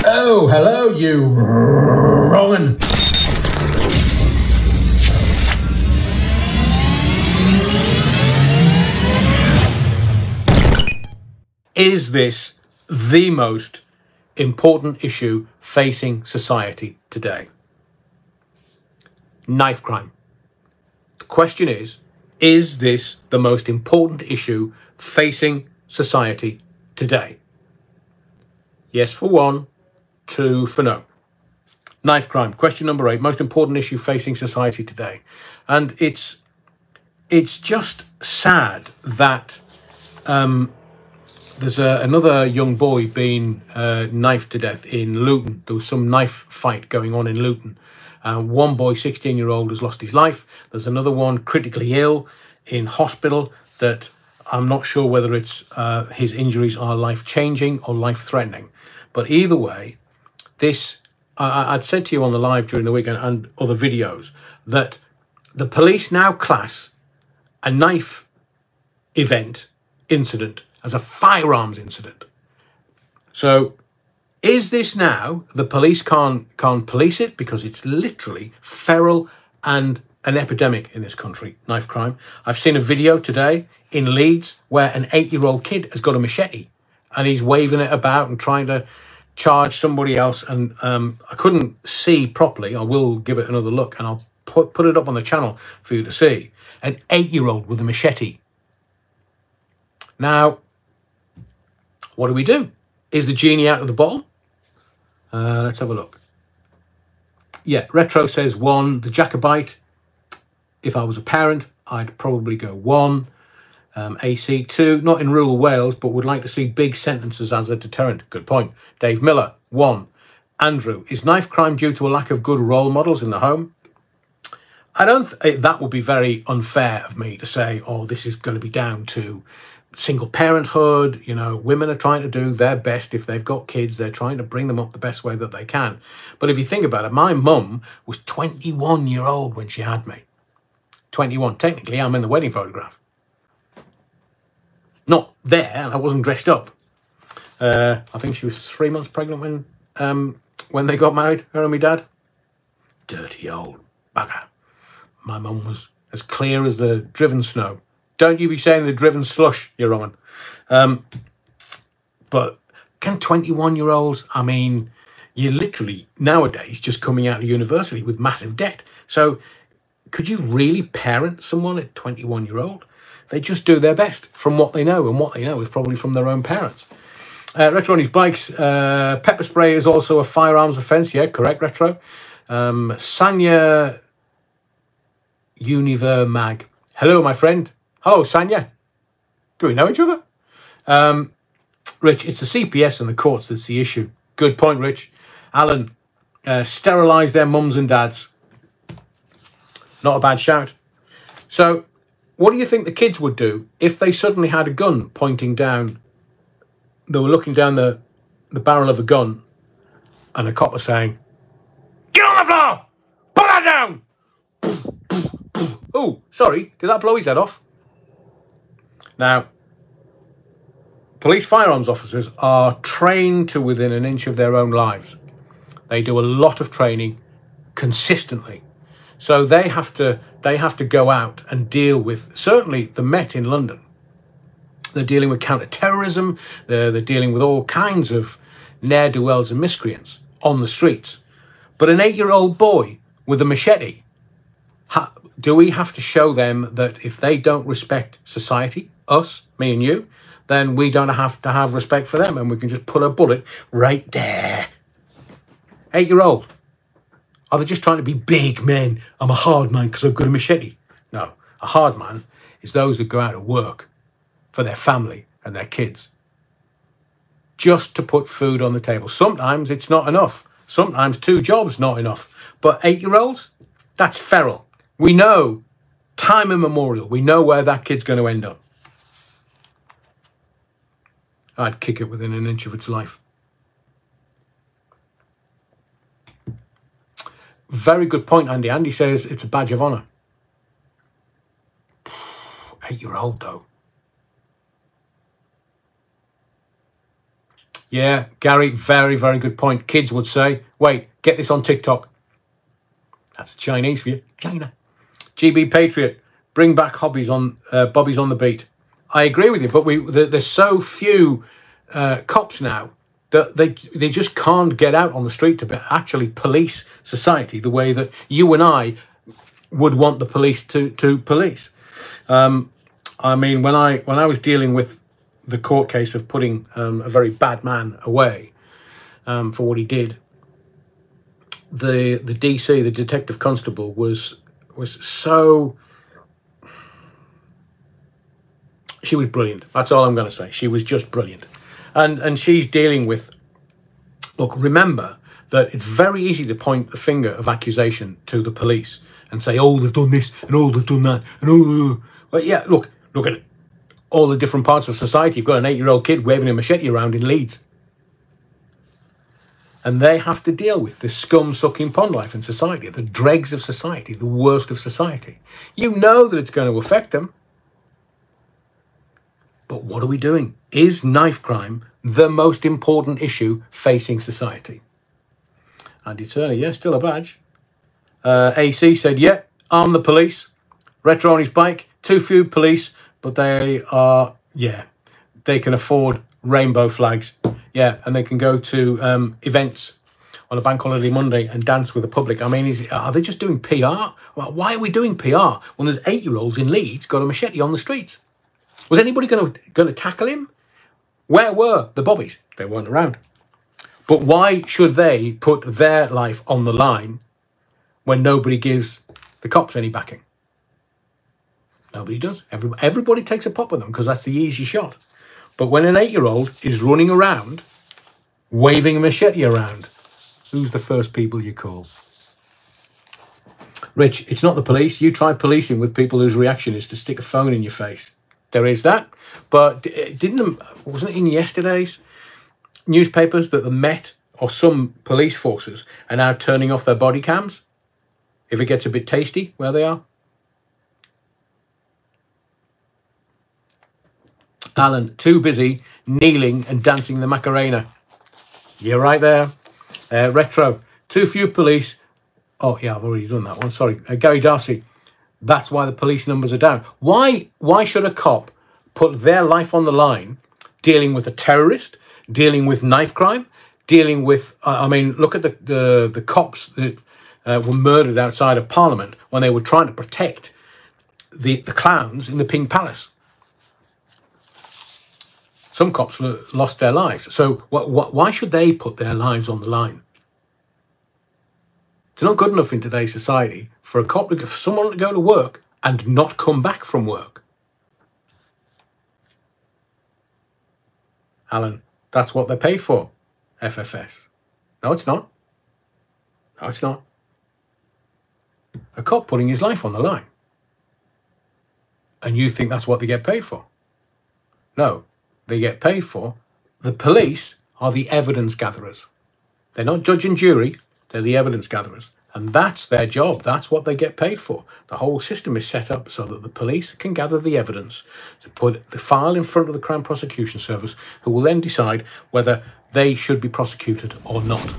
Oh, hello, you wrong'un. Is this the most important issue facing society today? Knife crime. The question is this the most important issue facing society today? Yes for one, two for no. Knife crime, question number 8, most important issue facing society today. And it's just sad that there's another young boy being knifed to death in Luton. There was some knife fight going on in Luton. One boy, 16-year-old, has lost his life. There's another one critically ill in hospital that I'm not sure whether it's his injuries are life-changing or life-threatening. But either way, this, I'd said to you on the live during the weekend and other videos that the police now class a knife incident as a firearms incident. So is this now the police can't police it because it's literally feral and an epidemic in this country, knife crime? I've seen a video today in Leeds where an 8-year-old kid has got a machete and he's waving it about and trying to charge somebody else. And I couldn't see properly. I will give it another look and I'll put it up on the channel for you to see. An 8-year-old with a machete. Now, what do we do? Is the genie out of the bottle? Let's have a look. Yeah, Retro says 1. The Jacobite. If I was a parent, I'd probably go 1. AC 2. Not in rural Wales, but would like to see big sentences as a deterrent. Good point. Dave Miller, 1. Andrew, is knife crime due to a lack of good role models in the home? I don't. That would be very unfair of me to say, oh, this is going to be down to single parenthood. You know, women are trying to do their best. If they've got kids, they're trying to bring them up the best way that they can. But if you think about it, my mum was 21-year-old when she had me. 21. Technically, I'm in the wedding photograph. Not there. I wasn't dressed up. I think she was 3 months pregnant when they got married, her and my dad. Dirty old bugger. My mum was as clear as the driven snow. Don't you be saying the driven slush, you're wrong. But can 21-year-olds, I mean, you're literally nowadays just coming out of university with massive debt. So could you really parent someone at 21-year-old? They just do their best from what they know, and what they know is probably from their own parents. Retro on his bikes. Pepper spray is also a firearms offence. Yeah, correct, Retro. Sanya Univer Mag. Hello, my friend. Hello, Sanya. Do we know each other? Rich, it's the CPS and the courts that's the issue. Good point, Rich. Alan, sterilise their mums and dads. Not a bad shout. So, what do you think the kids would do if they suddenly had a gun pointing down? They were looking down the barrel of a gun and a cop was saying, "Get on the floor! Put that down!" Oh, sorry, did that blow his head off? Now, police firearms officers are trained to within an inch of their own lives. They do a lot of training consistently. So they have to go out and deal with, certainly the Met in London. They're dealing with counter-terrorism. They're dealing with all kinds of ne'er-do-wells and miscreants on the streets. But an 8-year-old boy with a machete, do we have to show them that if they don't respect society, us, me and you, then we don't have to have respect for them and we can just put a bullet right there? 8-year-old. Are they just trying to be big men? I'm a hard man because I've got a machete. No, a hard man is those that go out to work for their family and their kids. Just to put food on the table. Sometimes it's not enough. Sometimes 2 jobs not enough. But 8-year-olds, that's feral. We know, time immemorial, we know where that kid's going to end up. I'd kick it within an inch of its life. Very good point, Andy. Andy says it's a badge of honour. 8-year-old, though. Yeah, Gary, very, very good point. Kids would say, wait, get this on TikTok. That's Chinese for you. China. GB Patriot, bring back hobbies on Bobby's on the beat. I agree with you, but there's so few cops now that they just can't get out on the street to actually police society the way that you and I would want the police to police. I mean, when I was dealing with the court case of putting a very bad man away for what he did, the DC, the detective constable, was so... She was brilliant. That's all I'm going to say. She was just brilliant. And she's dealing with... Look, remember that it's very easy to point the finger of accusation to the police and say, oh, they've done this and oh, they've done that and oh... Well, yeah, look at all the different parts of society. You've got an 8-year-old kid waving a machete around in Leeds. And they have to deal with the scum-sucking pond life in society, the dregs of society, the worst of society. You know that it's going to affect them. But what are we doing? Is knife crime the most important issue facing society? Andy Turner, yeah, still a badge. AC said, yeah, arm the police. Retro on his bike, too few police, but they are, yeah, they can afford rainbow flags. Yeah, and they can go to events on a bank holiday Monday and dance with the public. I mean, are they just doing PR? Well, why are we doing PR when there's 8-year-olds in Leeds got a machete on the streets? Was anybody going to tackle him? Where were the bobbies? They weren't around. But why should they put their life on the line when nobody gives the cops any backing? Nobody does. Everybody takes a pop with them because that's the easy shot. But when an 8-year-old is running around, waving a machete around, who's the first people you call? Rich, it's not the police. You try policing with people whose reaction is to stick a phone in your face. There is that. But wasn't it in yesterday's newspapers that the Met or some police forces are now turning off their body cams if it gets a bit tasty where they are? Alan, too busy kneeling and dancing the Macarena. You're right there. Retro, too few police. Oh, yeah, I've already done that one. Sorry. Gary Darcy, that's why the police numbers are down. Why should a cop put their life on the line dealing with a terrorist, dealing with knife crime, dealing with... I mean, look at the cops that were murdered outside of Parliament when they were trying to protect the clowns in the Pink Palace. Some cops lost their lives. So why should they put their lives on the line? It's not good enough in today's society for someone to go to work and not come back from work. Alan, that's what they're paid for, FFS. No, it's not. No, it's not. A cop putting his life on the line. And you think that's what they get paid for? No. They get paid for. The police are the evidence gatherers. They're not judge and jury, they're the evidence gatherers. And that's their job. That's what they get paid for. The whole system is set up so that the police can gather the evidence to put the file in front of the Crown Prosecution Service, who will then decide whether they should be prosecuted or not.